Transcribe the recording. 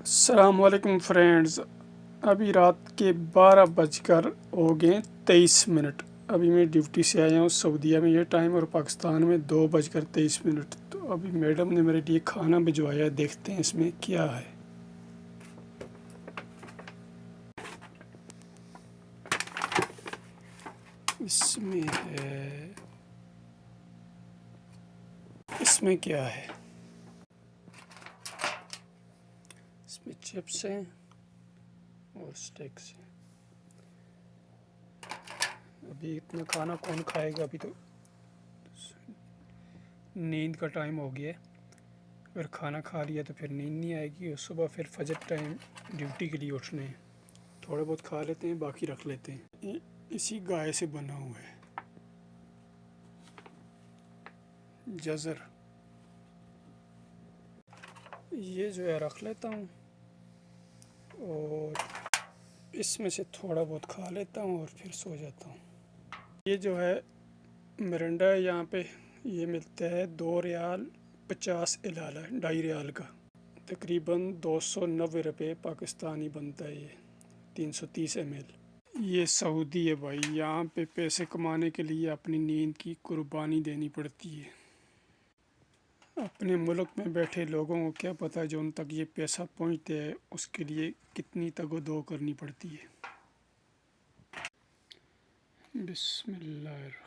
अस्सलामुअलैकुम फ्रेंड्स। अभी रात के 12:23। अभी मैं ड्यूटी से आया हूँ सऊदीया में ये टाइम, और पाकिस्तान में 2:23। तो अभी मैडम ने मेरे लिए खाना भिजवाया है, देखते हैं इसमें क्या है। इसमें क्या है? इसमें चिप्स हैं और स्टिक्स हैं। अभी इतना खाना कौन खाएगा? अभी तो नींद का टाइम हो गया है। अगर खाना खा लिया तो फिर नींद नहीं आएगी, और सुबह फिर फजर टाइम ड्यूटी के लिए उठने हैं। थोड़ा बहुत खा लेते हैं, बाकी रख लेते हैं। इसी गाय से बना हुआ है जज़र। ये जो है रख लेता हूँ, और इसमें से थोड़ा बहुत खा लेता हूँ और फिर सो जाता हूँ। ये जो है मिरिंडा है, यहाँ पे ये मिलता है 2 रियाल 50 इलाला, 2.5 रियाल का, तकरीबन 290 रुपये पाकिस्तानी बनता है ये, 330 ml। ये सऊदी है भाई, यहाँ पे पैसे कमाने के लिए अपनी नींद की कुर्बानी देनी पड़ती है। अपने मुल्क में बैठे लोगों को क्या पता जो उन तक ये पैसा पहुँचते है उसके लिए कितनी तगो दो करनी पड़ती है। बिस्मिल्लाह।